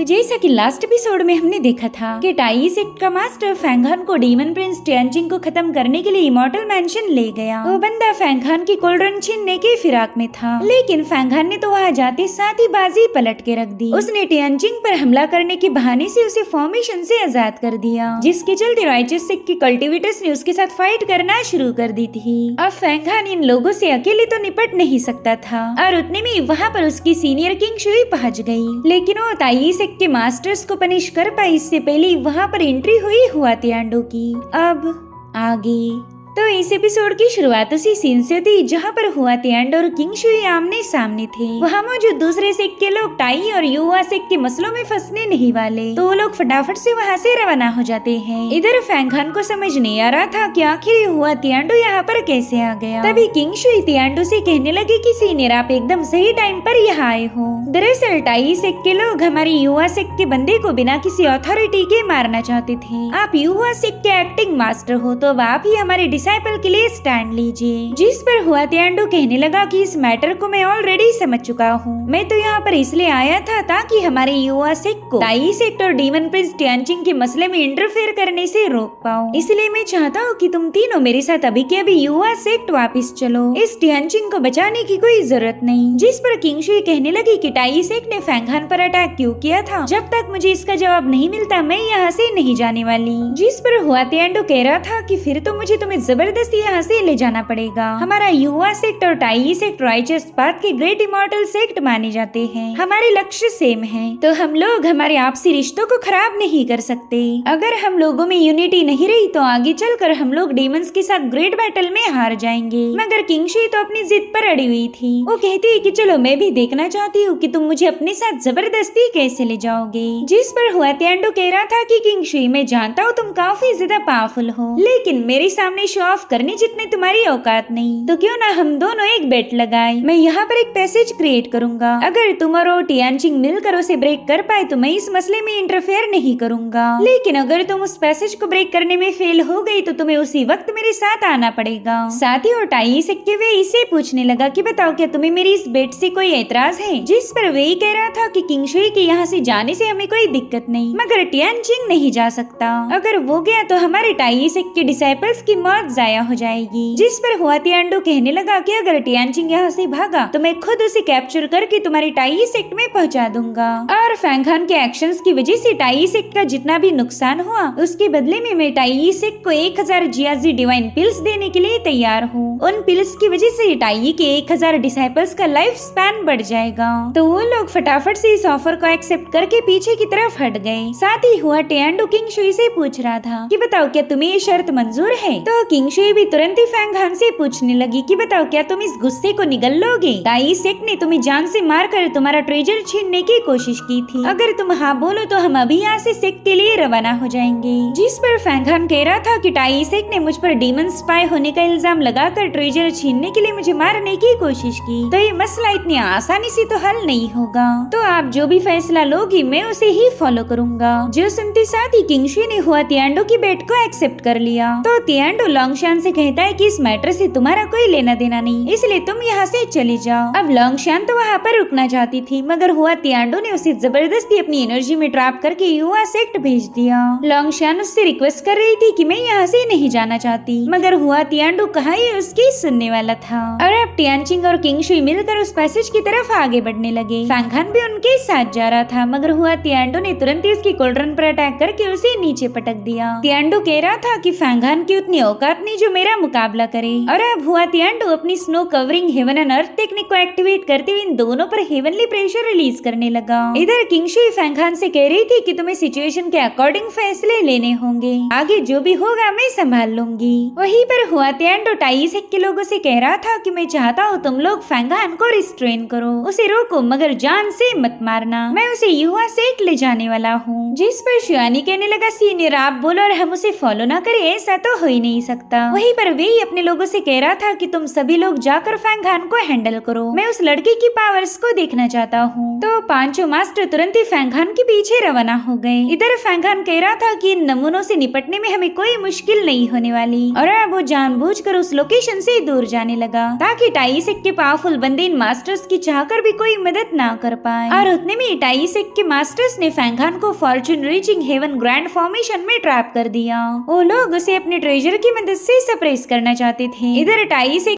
तो जैसा कि लास्ट एपिसोड में हमने देखा था कि टाई सेक्ट का मास्टर फैंगहान को डीमन प्रिंस टियानजिंग को खत्म करने के लिए इमॉर्टल मैंशन ले गया। वो बंदा फैंगहान की कोल्ड्रन छीनने के फिराक में था, लेकिन फैंगहान ने तो वहाँ जाते साथ ही बाजी पलट के रख दी। उसने टियानजिंग पर हमला करने के बहाने से उसे फॉर्मेशन से आजाद कर दिया, जिसके चलते राइचस सेक्ट के कल्टिवेटर्स ने उसके साथ फाइट करना शुरू कर दी थी। अब फैंगहान इन लोगों से अकेले तो निपट नहीं सकता था और उतने में वहाँ पर उसकी सीनियर किंग शुई पहुँच गयी, लेकिन वो ताई सेक्ट के मास्टर्स को पनिश कर पाई इससे पहले वहाँ पर एंट्री हुई हुआ तियांडो की। अब आगे तो इस एपिसोड की शुरुआत उसी सीन से थी जहाँ पर हुआ तियांडो और किंग शुई आमने सामने थे। वहाँ मौजूद दूसरे सेक्ट के लोग टाई और युवा सेक्ट के मसलों में फंसने नहीं वाले, तो वो लोग फटाफट से वहाँ से रवाना हो जाते हैं। इधर फैंगहान को समझ नहीं आ रहा था कि आखिर हुआ तियांडो यहाँ पर कैसे आ गया। तभी किंग शुई तियांडो से कहने लगे कि सीनियर आप एकदम सही टाइम पर यहाँ आए हो। दरअसल टाई सेक्ट के लोग हमारी युवा सेक्ट के बंदे को बिना किसी अथॉरिटी के मारना चाहते थे। आप युवा सेक्ट के एक्टिंग मास्टर हो, तो आप ही हमारे डिसाइपल के लिए स्टैंड लीजिए। जिस पर हुआ तियांडो कहने लगा कि इस मैटर को मैं ऑलरेडी समझ चुका हूँ। मैं तो यहाँ पर इसलिए आया था ताकि हमारे युवा सेक्ट को टाई सेक्ट और डीमन प्रिंस टियानजिंग के मसले में इंटरफेयर करने से रोक पाऊँ। इसलिए मैं चाहता हूँ कि तुम तीनों मेरे साथ अभी के अभी युवा सेक्ट वापस चलो। इस टियानजिंग को बचाने की कोई जरूरत नहीं। जिस पर किंग शुई कहने लगी कि टाई सेक्ट ने फैंगहान पर अटैक क्यों किया था, जब तक मुझे इसका जवाब नहीं मिलता मैं यहाँ से नहीं जाने वाली। जिस पर हुआ तियांडो कह रहा था कि फिर तो मुझे तुम्हें जबरदस्ती यहाँ से ले जाना पड़ेगा। हमारा युवा सेक्ट और टाई सेक्ट राइचस पाथ के ग्रेट इमॉर्टल सेक्ट माने जाते हैं। हमारे लक्ष्य सेम हैं, तो हम लोग हमारे आपसी रिश्तों को खराब नहीं कर सकते। अगर हम लोगों में यूनिटी नहीं रही तो आगे चलकर हम लोग डीमंस के साथ ग्रेट बैटल में हार जाएंगे। मगर किंग शुई तो अपनी जिद पर अड़ी हुई थी। वो कहती है कि चलो मैं भी देखना चाहती हूँ कि तुम मुझे अपने साथ जबरदस्ती कैसे ले जाओगे। जिस पर हुआ तियांडो कह रहा था कि किंग शुई मैं जानता हूँ तुम काफी ज्यादा पावरफुल हो, लेकिन मेरे सामने शो ऑफ करने जितने तुम्हारी औकात नहीं, तो क्यों ना हम दोनों एक बेट लगाए। मैं यहाँ पर एक पैसेज क्रिएट करूंगा, अगर तुम और टियानजिंग मिलकर उसे ब्रेक कर पाए तो मैं इस मसले में इंटरफेयर नहीं करूंगा, लेकिन अगर तुम उस पैसेज को ब्रेक करने में फेल हो गई तो तुम्हें उसी वक्त मेरे साथ आना पड़ेगा। साथ ही और टाई सेक्ट के वे इसे पूछने लगा कि बताओ क्या तुम्हें मेरी इस बेट से कोई एतराज है। जिस पर वे कह रहा था कि किंग शुई के यहाँ से जाने से हमें कोई दिक्कत नहीं, मगर टियानजिंग नहीं जा सकता। अगर वो गया तो हमारे टाई सेक्ट के डिसाइपल्स की मौत जाया हो जाएगी। जिस पर हुआ तियांडो कहने लगा कि अगर टियानजिंग यहाँ से भागा तो मैं खुद उसे कैप्चर करके तुम्हारी टाई सेक्ट में पहुँचा दूंगा, और फैंगहान के एक्शंस की वजह से टाई सेक्ट का जितना भी नुकसान हुआ उसके बदले में मैं टाई सेक्ट को 1000 जियाजी डिवाइन पिल्स देने के लिए तैयार हूँ। उन पिल्स की वजह से टाई के 1000 डिसाइपल्स का लाइफ स्पैन बढ़ जाएगा। तो वो लोग फटाफट से इस ऑफर को एक्सेप्ट करके पीछे की तरफ हट गए। साथ ही हुआ तियांडो किंग शुई से पूछ रहा था कि बताओ क्या तुम्हें ये शर्त मंजूर है। तो किंग शुई भी तुरंत ही फैंगहान से पूछने लगी कि बताओ क्या तुम इस गुस्से को निगल लोगे। टाई सेक्ट ने तुम्हें जान से मारकर तुम्हारा ट्रेजर छीनने की कोशिश की थी, अगर तुम हाँ बोलो तो हम अभी यहाँ से सेक्ट के लिए रवाना हो जाएंगे। जिस पर फैंगहान कह रहा था कि टाई सेक्ट ने मुझ पर डीमन स्पाई होने का इल्जाम लगाकर ट्रेजर छीनने के लिए मुझे मारने की कोशिश की, तो ये मसला इतनी आसानी से तो हल नहीं होगा। तो आप जो भी फैसला लोगी मैं उसे ही फॉलो करूंगा। जो सुनते साथ ही किंग शुई ने हुआ तियांडो की बेट को एक्सेप्ट कर लिया। तो तियांडो लॉन्गशान से कहता है कि इस मैटर से तुम्हारा कोई लेना देना नहीं, इसलिए तुम यहाँ से चले जाओ। अब लॉन्गशान तो वहाँ पर रुकना चाहती थी, मगर हुआ तियांडो ने उसे जबरदस्ती अपनी एनर्जी में ट्रैप करके युवा सेक्ट भेज दिया। लॉन्गशान उससे रिक्वेस्ट कर रही थी कि मैं यहाँ से नहीं जाना चाहती, मगर हुआ तियांडो कहाँ ये उसकी सुनने वाला था। और अब टियानजिंग और किंग शुई मिलकर उस पैसेज की तरफ आगे बढ़ने लगे। फैंगहान भी उनके साथ जा रहा था, मगर हुआ तियांडो ने तुरंत ही उसकी कोल्ड्रन पर अटैक करके उसे नीचे पटक दिया। तियांडो कह रहा था कि फैंगहान की उतनी औकात नहीं जो मेरा मुकाबला करे। और अब हुआ तियांडो अपनी snow covering heaven and earth technique को एक्टिवेट करते हुए इन दोनों पर हेवनली प्रेशर रिलीज करने लगा। इधर किंग शुई फैंगहान से कह रही थी कि तुम्हें सिचुएशन के अकॉर्डिंग फैसले लेने होंगे, आगे जो भी होगा मैं संभाल लूंगी। वहीं पर हुआ तियांडो टाई सेक्ट के लोगों से कह रहा था कि मैं चाहता हूँ तुम लोग फैंगहान को रिस्ट्रेन करो, उसे रोको मगर जान से मत मारना, मैं उसे युवा सेक्ट ले जाने वाला हूँ। जिस पर शिवानी कहने लगा सीनियर आप बोलो और हम उसे फॉलो ना करें ऐसा तो हो ही नहीं सकता। सकता। वहीं पर वे अपने लोगों से कह रहा था कि तुम सभी लोग जाकर फैंगहान को हैंडल करो, मैं उस लड़के की पावर्स को देखना चाहता हूँ। तो पांचों मास्टर तुरंत ही फैंगहान के पीछे रवाना हो गए। इधर फैंगहान कह रहा था कि इन नमूनों से निपटने में हमें कोई मुश्किल नहीं होने वाली, और अब वो जानबूझकर उस लोकेशन से दूर जाने लगा ताकि टाइसेक के पावरफुल बंदे इन मास्टर्स की चाहकर भी कोई मदद ना कर पाए। और उतने में टाइसेक के मास्टर्स ने फैंगहान को fortune reaching heaven grand formation में ट्रैप कर दिया। वो लोग उसे अपने ट्रेजर की मदद से सप्रेस करना चाहते थे। इधर टाइसेक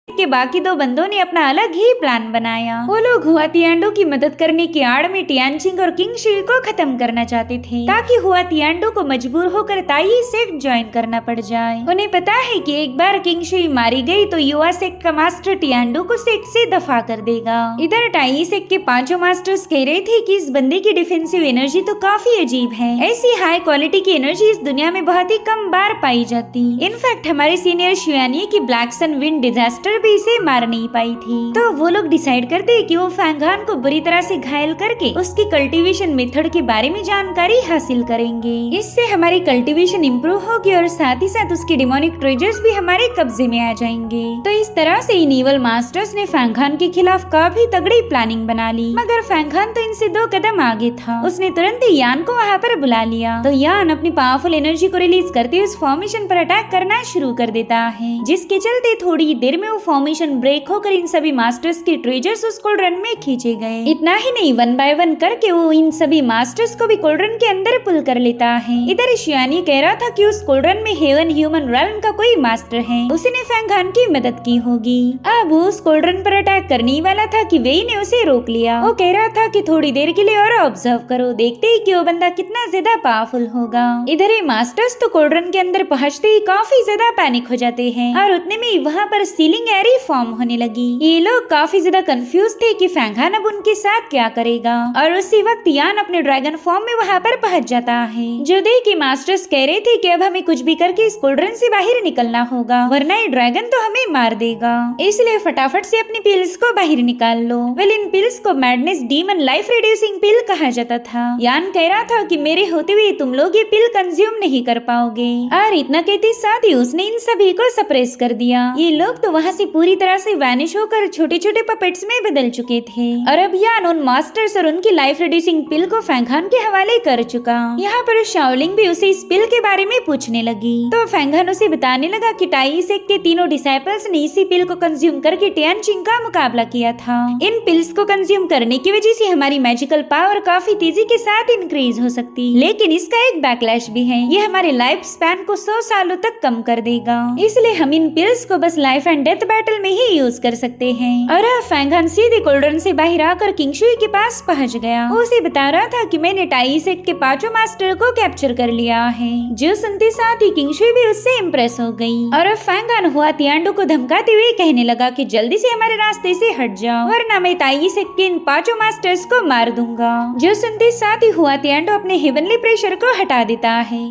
के बाकी दो बंदों ने अपना अलग ही प्लान बनाया। वो लोग हुआ तियांडो की मदद करने की आड़ में टियानचिंग और किंग शुई को खत्म करना चाहते थे ताकि हुआ तियांडो को मजबूर होकर ताई सेक्ट ज्वाइन करना पड़ जाए। उन्हें पता है कि एक बार किंग शुई मारी गई तो युवा सेक्ट का मास्टर टियांडो को सेक्ट से दफा कर देगा। इधर टाई सेक्ट के पांचों मास्टर्स कह रहे थे कि इस बंदे की डिफेंसिव एनर्जी तो काफी अजीब है, ऐसी हाई क्वालिटी की एनर्जी इस दुनिया में बहुत ही कम बार पाई जाती। इनफैक्ट हमारे सीनियर शुयानी की ब्लैक सन विंड डिजास्टर भी इसे मार नहीं पाई थी। तो वो लोग डिसाइड करते कि वो फैंगहान को बुरी तरह से घायल करके उसकी कल्टीवेशन मेथड के बारे में जानकारी हासिल करेंगे। इससे हमारी कल्टीवेशन इम्प्रूव होगी और साथ ही साथ उसके डिमोनिक ट्रेजर्स भी हमारे कब्जे में आ जाएंगे। तो इस तरह से इन इवल मास्टर्स ने फैंगहान के खिलाफ काफी तगड़ी प्लानिंग बना ली, मगर फैंगहान तो इनसे 2 कदम आगे था। उसने तुरंत ही यान को वहाँ पर बुला लिया। तो यान अपनी पावरफुल एनर्जी को रिलीज करते उस फॉर्मेशन पर अटैक करना शुरू कर देता है, जिसके चलते थोड़ी देर में वो फॉर्मेशन ब्रेक होकर इन सभी मास्टर्स के ट्रेजर्स उस कोल्ड्रन में खींचे गए। इतना ही नहीं, 1 बाय 1 करके वो इन सभी मास्टर्स को भी कोल्ड्रन के अंदर पुल कर लेता है। इधर शियानी कह रहा था कि उस कोल्ड्रन में हेवन ह्यूमन रेल्म का कोई मास्टर है, उसने फैंगहान की मदद की होगी। अब वो उस कोल्ड्रन पर अटैक करने वाला था कि वेई ने उसे रोक लिया। वो कह रहा था कि थोड़ी देर के लिए और ऑब्जर्व करो, देखते ही कि वो बंदा कितना ज्यादा पावरफुल होगा। इधर ये मास्टर्स तो कोल्ड्रन के अंदर पहुंचते ही काफी ज्यादा पैनिक हो जाते हैं और उतने में वहाँ पर सीलिंग एरी फॉर्म होने लगी। ये लोग काफी ज्यादा कंफ्यूज थे कि फैंगहान अब उनके साथ क्या करेगा, और उसी वक्त यान अपने ड्रैगन फॉर्म में वहाँ पर पहुंच जाता है। जो देख के मास्टर्स कह रहे थे कि अब हमें कुछ भी करके इस कोल्ड्रन से बाहर निकलना होगा, वरना ये ड्रैगन तो हमें मार देगा, इसलिए फटाफट से अपनी पिल्स को बाहर निकाल लो। वेल, इन पिल्स को मैडनेस डीमन लाइफ रिड्यूसिंग पिल कहा जाता था। यान कह रहा था कि मेरे होते हुए तुम लोग ये पिल कंज्यूम नहीं कर पाओगे, और इतना कहते साथ ही उसने इन सभी को सप्रेस कर दिया। ये लोग तो वहाँ से पूरी तरह से वैनिश होकर छोटे छोटे पपेट्स में बदल चुके थे, और अब यान उन मास्टर्स और उनकी लाइफ रिड्यूसिंग पिल को फैंगहान के हवाले कर चुका। यहाँ पर शाओलिंग भी उसे इस पिल के बारे में पूछने लगी, तो फैंगहान उसे बताने लगा कि टाइसेक के तीनों डिसाइपल्स ने इसी पिल को कंज्यूम करके टियानचिंग का मुकाबला किया था। इन पिल्स को कंज्यूम करने की वजह से हमारी मैजिकल पावर काफी तेजी के साथ इंक्रीज हो सकती, लेकिन इसका एक बैकलैश भी है, ये हमारे लाइफ स्पैन को 100 सालों तक कम कर देगा, इसलिए हम इन पिल्स को बस लाइफ एंड डेथ बैटल में ही यूज कर सकते हैं। और फैंगहान सीधे कोल्ड्रन से बाहर आकर किंग शुई के पास पहुंच गया। वो उसे बता रहा था कि मैंने टाइसेक के पांचों मास्टर को कैप्चर कर लिया है। जो सुनते साथ ही किंग शुई भी उससे इम्प्रेस हो गई, और अब फैंगहान हुआ तियांडो को धमकाते हुए कहने लगा कि जल्दी से हमारे रास्ते से हट जाओ, वरना मैं टाइसेक के इन पांचों मास्टर्स को मार दूंगा। जो सुनते साथ ही हुआ तियांडो अपने हेवनली प्रेशर को हटा देता है।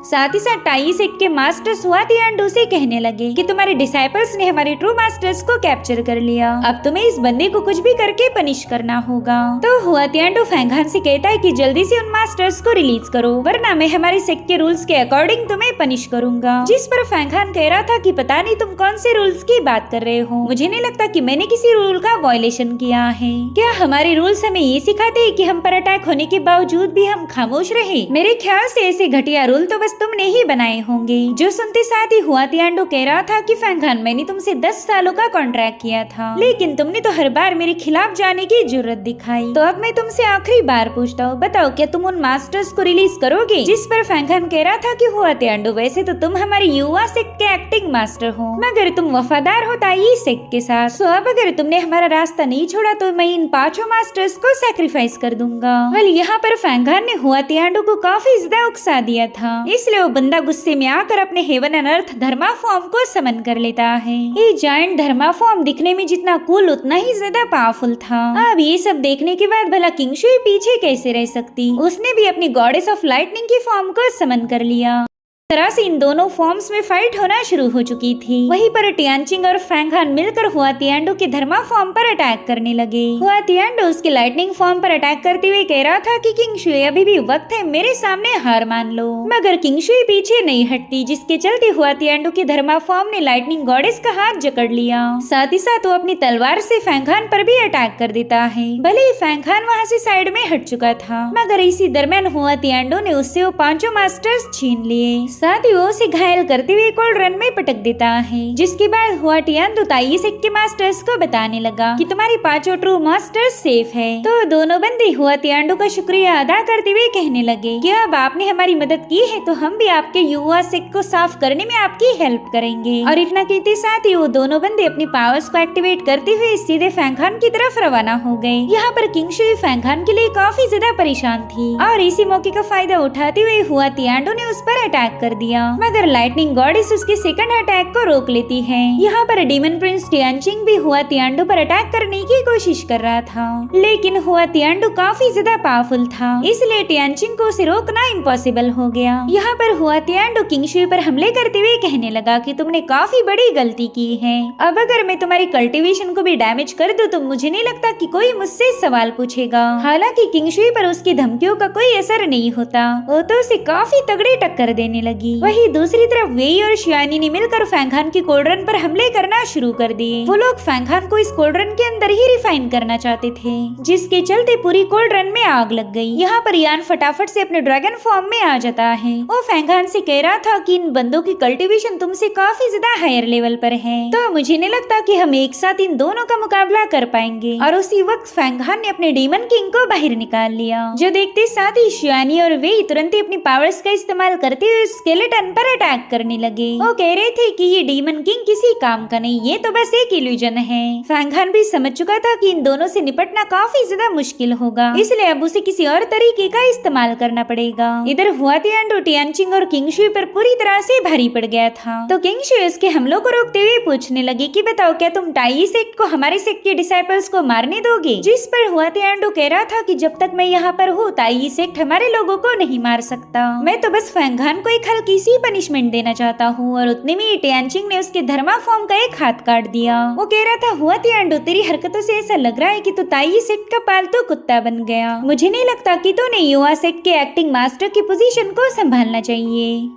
साथ ही साथ टाइसेक के मास्टर्स हुआ तियांडो से कहने लगे कि तुम्हारे डिसाइपल्स ने हमारे ट्रू मास्टर्स को कैप्चर कर लिया, अब तुम्हें इस बंदे को कुछ भी करके पनिश करना होगा। तो हुआ तियांडो फैंगहान से कहता है कि जल्दी से उन मास्टर्स को रिलीज करो, वरना मैं हमारे सेक्ट के रूल्स के अकॉर्डिंग तुम्हें पनिश करूंगा। जिस पर फैंगहान कह रहा था कि पता नहीं तुम कौन से रूल्स की बात कर रहे हो, मुझे नहीं लगता कि मैंने किसी रूल का वायलेशन किया है। क्या हमारे रूल्स हमें ये सिखाते हैं कि हम पर अटैक होने के बावजूद भी हम खामोश रहे? मेरे ख्याल से ऐसे घटिया रूल तो तुमने ही बनाए होंगे। जो सुनते साथ ही हुआ तियांडो कह रहा था कि फैंगहान मैंने तुमसे 10 सालों का कॉन्ट्रैक्ट किया था, लेकिन तुमने तो हर बार मेरे खिलाफ जाने की जरूरत दिखाई। तो अब मैं तुमसे आखिरी बार पूछता हूँ, बताओ क्या तुम उन मास्टर्स को रिलीज करोगे? जिस पर फैंगहान कह रहा था कि हुआ तियांडो वैसे तो तुम हमारे युवा सेक्ट के एक्टिंग मास्टर हो, मगर तुम वफादार हो ताई सेक्ट के साथ, सो अब अगर तुमने हमारा रास्ता नहीं छोड़ा तो मैं इन पांचों मास्टर्स को सैक्रिफाइस कर दूंगा। वेल, यहाँ पर फैंगहान ने हुआ तियांडो को काफी ज्यादा उकसा दिया था, इसलिए वो बंदा गुस्से में आकर अपने heaven and earth Dharma form को समन कर लेता है। ये जायंट धर्मा फॉर्म दिखने में जितना कूल उतना ही ज्यादा पावरफुल था। अब ये सब देखने के बाद भला किंग शुई पीछे कैसे रह सकती, उसने भी अपनी गॉडेस ऑफ लाइटनिंग की फॉर्म को समन कर लिया। तरह से इन दोनों फॉर्म्स में फाइट होना शुरू हो चुकी थी। वहीं पर टियानचिंग और फैंगहान मिलकर हुआ तियांडो के धर्मा फॉर्म पर अटैक करने लगे। हुआ तियांडो उसके लाइटनिंग फॉर्म पर अटैक करते हुए कह रहा था कि किंग शुई अभी भी वक्त है, मेरे सामने हार मान लो। मगर किंग शुई पीछे नहीं हटती, जिसके चलते हुआ तियांडो के धर्मा फॉर्म ने लाइटनिंग गॉडेस का हाथ जकड़ लिया। साथ ही साथ वो अपनी तलवार से फैंगहान पर भी अटैक कर देता है। भले ही फैंगहान वहाँ से साइड में हट चुका था, मगर इसी दरमियान हुआ तियांडो ने उससे वो 5 मास्टर्स छीन लिए। साथ ही वो उसे घायल करते हुए कोल्ड्रन में पटक देता है, जिसके बाद हुआ टियांडो ताई सेक्ट के मास्टर्स को बताने लगा कि तुम्हारी 5 ट्रू मास्टर्स सेफ है। तो दोनों बंदे हुआ तियांडो का शुक्रिया अदा करते हुए कहने लगे कि अब आपने हमारी मदद की है तो हम भी आपके युवा सेक्ट को साफ करने में आपकी हेल्प करेंगे। और इतना कहते साथ ही वो दोनों बंदे अपनी पावर्स को एक्टिवेट करते हुए सीधे फैंगहान की तरफ रवाना हो गए। यहाँ पर किंग शुई फैंगहान के लिए काफी ज्यादा परेशान थी और इसी मौके का फायदा उठाते हुए हुआ तियांडो ने उस पर अटैक कर दिया, मगर लाइटनिंग गॉडेस उसके सेकंड अटैक को रोक लेती है। यहाँ पर डीमन प्रिंस टियानचिंग भी हुआ तियांडो पर अटैक करने की कोशिश कर रहा था, लेकिन हुआ तियांडो काफी ज्यादा पावरफुल था, इसलिए टियानचिंग को उसे रोकना इम्पॉसिबल हो गया। यहाँ पर हुआ तियांडो किंग शुई पर हमले करते हुए कहने लगा कि तुमने काफी बड़ी गलती की है। अब अगर मैं तुम्हारी कल्टीवेशन को भी डैमेज कर दूं तो मुझे नहीं लगता कि कोई मुझसे सवाल पूछेगा। हालांकि किंग शुई पर उसकी धमकियों का कोई असर नहीं होता, वो तो उसे काफी तगड़ी टक्कर देने लगी। वहीं दूसरी तरफ वेई और शियानी ने मिलकर फैंगहान की कोल्ड्रन पर हमले करना शुरू कर दिए। वो लोग फैंगहान को इस कोल्ड्रन के अंदर ही रिफाइन करना चाहते थे, जिसके चलते पूरी कोल्ड्रन में आग लग गई। यहाँ पर यान फटाफट से अपने ड्रैगन फॉर्म में आ जाता है। वो फैंगहान से कह रहा था कि इन बंदों की कल्टीवेशन तुमसे काफी ज्यादा हायर लेवल पर है, तो मुझे नहीं लगता कि हम एक साथ इन दोनों का मुकाबला कर पाएंगे। और उसी वक्त फैंगहान ने अपने डीमन किंग को बाहर निकाल लिया, जो देखते साथ ही शियानी और वेई तुरंत ही अपनी पावर्स का इस्तेमाल करते हुए स्केलेटन पर अटैक करने लगे। वो कह रहे थे कि ये डीमन किंग किसी काम का नहीं, ये तो बस एक इल्यूजन है। फैंगहान भी समझ चुका था कि इन दोनों से निपटना काफी ज्यादा मुश्किल होगा, इसलिए अब उसे किसी और तरीके का इस्तेमाल करना पड़ेगा। इधर हुआ तियांडो टियानचिंग और किंग शुई पर पूरी तरह से भारी पड़ गया था, तो किंग शुई उसके हमलों को रोकते हुए पूछने लगे कि बताओ क्या तुम ताई सेक्ट को हमारे सेक्ट के डिसाइपल्स को मारने दोगे? जिस पर हुआ तियांडो कह रहा था कि जब तक मैं यहाँ पर हूँ ताई सेक्ट हमारे लोगों को नहीं मार सकता, मैं तो बस फैंगहान को एक हल्की सी पनिशमेंट देना चाहता हूँ। और उतने में टियानचिंग ने उसके धर्मा फॉर्म का एक हाथ काट दिया। वो कह रहा था हुआ तियांडो तेरी हरकतों से ऐसा लग रहा है कि तू ताई सेक्ट का पालतू कुत्ता बन गया। मुझे नहीं लगता कि तूने युवा सेक्ट के एक्टिंग मास्टर की पोजीशन को संभालना चाहिए।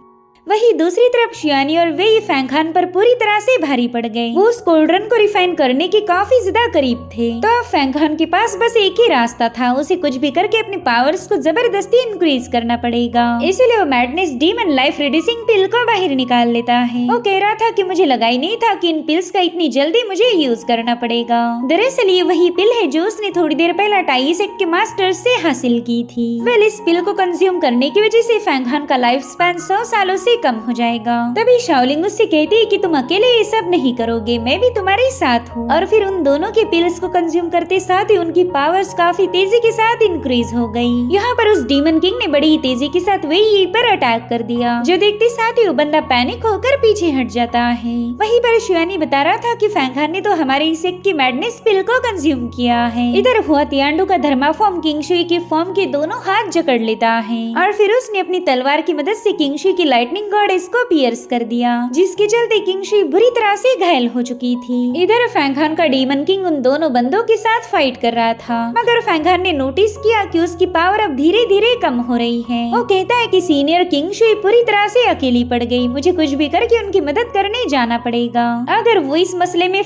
वहीं दूसरी तरफ शियानी और वेई फैंगहान पर पूरी तरह से भारी पड़ गए। वो उस कोल्ड्रन को रिफाइन करने के काफी ज्यादा करीब थे, तो अब फैंगहान के पास बस एक ही रास्ता था, उसे कुछ भी करके अपनी पावर्स को जबरदस्ती इंक्रीज करना पड़ेगा। इसीलिए वो मैडनेस डीमन लाइफ रिड्यूसिंग पिल को बाहर निकाल लेता है। वो कह रहा था कि मुझे लगा ही नहीं था कि इन पिल्स का इतनी जल्दी मुझे यूज करना पड़ेगा। दरअसल ये वही पिल है जो उसने थोड़ी देर पहले ताई सेक्ट के मास्टर से हासिल की थी। वेल इस पिल को कंज्यूम करने की वजह से फैंगहान का लाइफ स्पैन 100 सालों से कम हो जाएगा। तभी शाओलिंग उससे कहती है कि तुम अकेले ये सब नहीं करोगे, मैं भी तुम्हारे साथ हूँ। और फिर उन दोनों के पिल्स को कंज्यूम करते साथ ही उनकी पावर्स काफी तेजी के साथ इंक्रीज हो गई। यहाँ पर उस डीमन किंग ने बड़ी तेजी के साथ वेई पर अटैक कर दिया, जो देखते साथ ही वो बंदा पैनिक होकर पीछे हट जाता है। वहीं पर शियानी बता रहा था कि फैंगहान ने तो हमारे सेक्ट की मैडनेस पिल को कंज्यूम किया है। इधर हुआ तियांडो का धर्मा फॉर्म किंग शुई के फॉर्म के दोनों हाथ जकड़ लेता है और फिर उसने अपनी तलवार की मदद से किंग शुई की लाइटनिंग गॉडेस को पियर्स कर दिया, जिसके चलते किंग शुई बुरी तरह से घायल हो चुकी थी। इधर फैंगहान का डीमन किंग उन दोनों बंदों के साथ फाइट कर रहा था, मगर फैंगहान ने नोटिस किया कि उसकी पावर अब धीरे धीरे कम हो रही है। वो कहता है कि सीनियर किंग शुई पूरी तरह से अकेली पड़ गई, मुझे कुछ भी करके उनकी मदद करने जाना पड़ेगा। अगर वो इस मसले में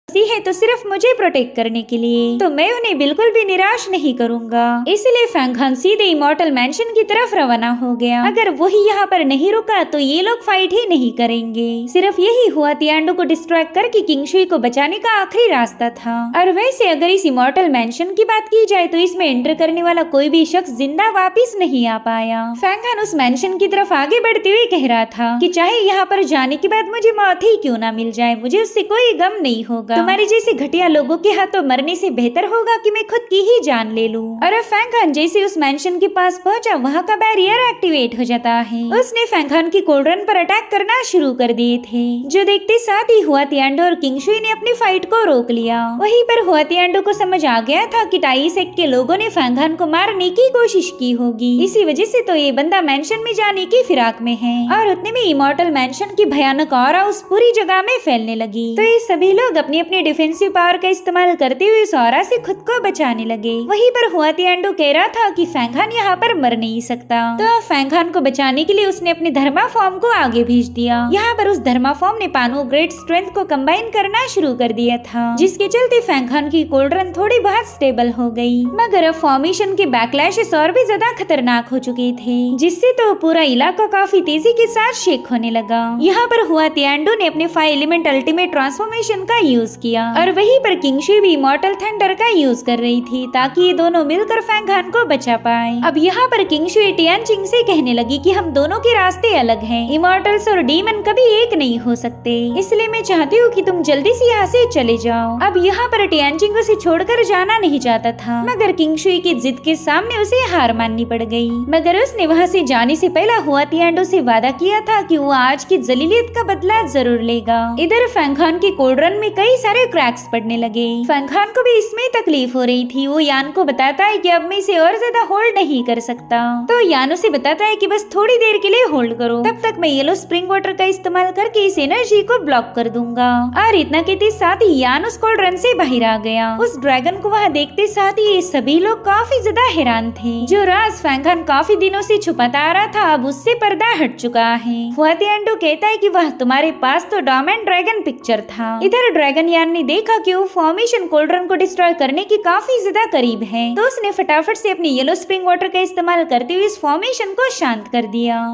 है तो सिर्फ मुझे प्रोटेक्ट करने के लिए, तो मैं उन्हें बिल्कुल भी निराश नहीं करूंगा। इसलिए फैंगहान सीधे इमॉर्टल मैंशन की तरफ रवाना हो गया। अगर वही यहाँ पर नहीं रुका तो ये लोग फाइट ही नहीं करेंगे। सिर्फ यही हुआ तियांडो को डिस्ट्रैक्ट करके किंग शुई को बचाने का आखिरी रास्ता था। और वैसे अगर इस इमॉर्टल मैंशन की बात की जाए तो इसमें एंटर करने वाला कोई भी शख्स जिंदा वापिस नहीं आ पाया। फैंगहान उस मैंशन की तरफ आगे बढ़ते हुए कह रहा था कि चाहे यहाँ पर जाने के बाद मुझे मौत ही क्यों ना मिल जाए, मुझे उससे कोई गम नहीं होगा। तुम्हारी जैसे घटिया लोगों के हाथों मरने से बेहतर होगा कि मैं खुद की ही जान ले लूं। और अब फैंग खान जैसे उस मेंशन के पास पहुंचा, वहाँ का बैरियर एक्टिवेट हो जाता है। उसने फैंग खान की कोल्ड्रन पर अटैक करना शुरू कर दिए थे, जो देखते साथ ही हुआ तियांडो और किंग शुई ने अपनी फाइट को रोक लिया। वहीं पर हुआ तियांडो को समझ आ गया था कि टाई सेक्ट के लोगों ने फैंग खान को मारने की कोशिश की होगी, इसी वजह से तो ये बंदा मेंशन में जाने की फिराक में है। और उतने में इमॉर्टल मेंशन की भयानक ऑरा उस पूरी जगह में फैलने लगी। तो ये सभी लोग अपनी अपनी डिफेंसिव पावर का इस्तेमाल करते हुए इस ऑरा से खुद को बचाने लगे। वहीं पर हुआ तियांडो कह रहा था कि फैंग खान यहाँ पर मर नहीं सकता, तो फैंग खान को बचाने के लिए उसने अपने धर्मा फॉर्म को आगे भेज दिया। यहाँ पर उस धर्मा फॉर्म ने पानो ग्रेट स्ट्रेंथ को कंबाइन करना शुरू कर दिया था, जिसके चलते फैंग खान की कोल्ड्रन थोड़ी बहुत स्टेबल हो गई। मगर अब फॉर्मेशन के बैकलैशेस और भी ज्यादा खतरनाक हो चुके थे, जिससे तो पूरा इलाका काफी तेजी के साथ शेक होने लगा। यहाँ पर हुआ तियांडो ने अपने 5 एलिमेंट अल्टीमेट ट्रांसफॉर्मेशन का यूज किया, और वहीं पर किंग शुई भी इमॉर्टल थंडर का यूज कर रही थी, ताकि ये दोनों मिलकर फैंग खान को बचा पाए। अब यहाँ पर किंग शुई टियानचिंग से कहने लगी कि हम दोनों के रास्ते अलग हैं, इमॉर्टल्स और डीमन कभी एक नहीं हो सकते, इसलिए मैं चाहती हूँ कि तुम जल्दी से यहाँ से चले जाओ। अब यहाँ पर टियानचिंग उसे छोड़कर जाना नहीं चाहता था, मगर किंग शुई की जिद के सामने उसे हार माननी पड़ गई। मगर उसने वहाँ से जाने से पहले हुआ तियांडो से वादा किया था कि वो आज की जलीलियत का बदला जरूर लेगा। इधर फैंग खान की कोल्ड्रन में कई सारे क्रैक्स पड़ने लगे। फैंग खान को भी इसमें तकलीफ हो रही थी। वो यान को बताता है कि अब मैं इसे और ज्यादा होल्ड नहीं कर सकता, तो यान उसे बताता है कि बस थोड़ी देर के लिए होल्ड करो, तब तक मैं येलो स्प्रिंग वाटर का इस्तेमाल करके इस एनर्जी को ब्लॉक कर दूंगा। और इतना कहते साथ ही यान उस कोल्ड्रन से बाहर आ गया। उस ड्रैगन को वहाँ देखते साथ ही ये सभी लोग काफी ज्यादा हैरान थे। जो राज फैंग खान काफी दिनों से छुपाता आ रहा था, अब उससे पर्दा हट चुका है। हुआ तियांडो कहता है कि वह तुम्हारे पास तो डॉमेन ड्रैगन पिक्चर था। इधर ड्रैगन यान ने देखा कि वो फॉर्मेशन कोल्ड्रन को डिस्ट्रॉय करने की काफी ज्यादा करीब है, तो उसने फटाफट से अपनी येलो स्प्रिंग वाटर का इस्तेमाल करते हुए इस फॉर्मेशन को शांत कर दिया।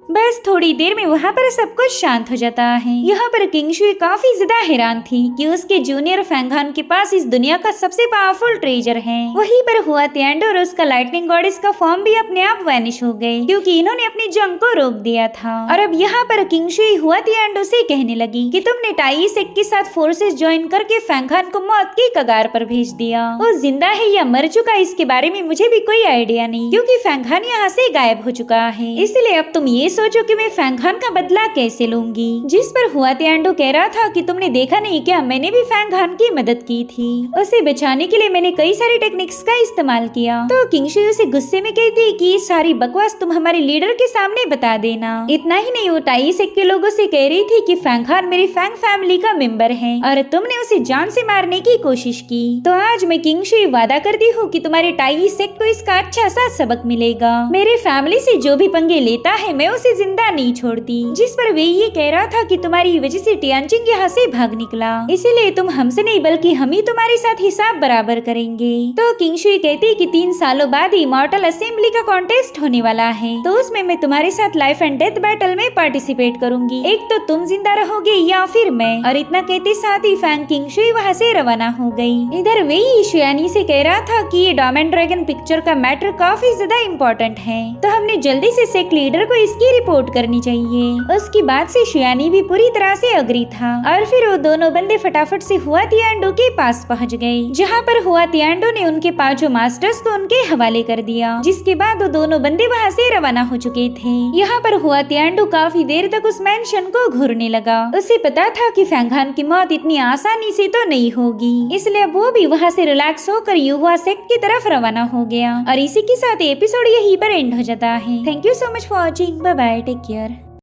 बस थोड़ी देर में वहाँ पर सब कुछ शांत हो जाता है। यहाँ पर किंग शुई काफी ज्यादा हैरान थी कि उसके जूनियर फैंग खान के पास इस दुनिया का सबसे पावरफुल ट्रेजर है। वहीं पर हुआ तियांडो और उसका लाइटनिंग गॉडेस का फॉर्म भी अपने आप वैनिश हो गए, क्योंकि इन्होंने अपनी जंग को रोक दिया था। और अब यहाँ पर किंग शुई हुआ तियांडो से कहने लगी कि तुमने टाई सेक्ट के साथ फोर्सेस ज्वाइन करके फैंग खान को मौत की कगार पर भेज दिया। वो जिंदा है या मर चुका इसके बारे में मुझे भी कोई आइडिया नहीं, क्योंकि फैंग खान यहाँ से गायब हो चुका है। इसलिए अब तुम ये सोचो कि मैं फैंग खान का बदला कैसे लूंगी। जिस पर हुआ तियांडो कह रहा था कि तुमने देखा नहीं क्या, मैंने भी फैंग खान की मदद की थी। उसे बचाने के लिए मैंने कई सारी टेक्निक्स का इस्तेमाल किया। तो किंग शुई उसे गुस्से में कहती कि ये सारी बकवास तुम हमारे लीडर के सामने बता देना। इतना ही नहीं, वो टाई सेक्ट के लोगों से कह रही थी कि फैंग खान मेरी फैंग फैमिली का मेंबर है और तुमने उसे जान से मारने की कोशिश की। तो आज मैं किंग शुई वादा करती हूँ कि तुम्हारे टाई सेक्ट को इसका अच्छा सा सबक मिलेगा। मेरे फैमिली से जो भी पंगे लेता है मैं उसे जिंदा नहीं छोड़ती। जिस पर वे ये कह रहा था कि तुम्हारी वजह से टियानचिंग यहाँ से भाग निकला, इसीलिए तुम हमसे नहीं बल्कि हम ही तुम्हारे साथ हिसाब बराबर करेंगे। तो किंग शुई कहती कि 3 सालों बाद इमॉर्टल असेंबली का कॉन्टेस्ट होने वाला है, तो उसमें मैं तुम्हारे साथ लाइफ एंड डेथ बैटल में पार्टिसिपेट करूंगी। एक तो तुम जिंदा रहोगे या फिर मैं। और इतना कहते साथ ही फैंग किंग शुई वहाँ से रवाना हो गई। इधर वे शुयानी से कह रहा था कि ये डॉमेन ड्रैगन पिक्चर का मैटर काफी ज्यादा इम्पोर्टेंट है, तो हमने जल्दी से सेक्ट लीडर को इसकी रिपोर्ट करनी चाहिए। उसकी बात से शुयानी भी पूरी तरह से अग्री था, और फिर वो दोनों बंदे फटाफट से हुआ तियांडो के पास पहुंच गए, जहां पर हुआ तियांडो ने उनके 5 मास्टर्स को उनके हवाले कर दिया। जिसके बाद वो दोनों बंदे वहां से रवाना हो चुके थे। यहाँ पर हुआ तियांडो काफी देर तक उस मैंशन को घूरने लगा। उसे पता था कि फैंग खान की मौत इतनी आसानी से तो नहीं होगी, इसलिए वो भी वहाँ से रिलैक्स होकर युवा सेक्ट की तरफ रवाना हो गया। और इसी के साथ एपिसोड यहीं पर एंड हो जाता है। Thank you so much for watching. Bye bye, take care.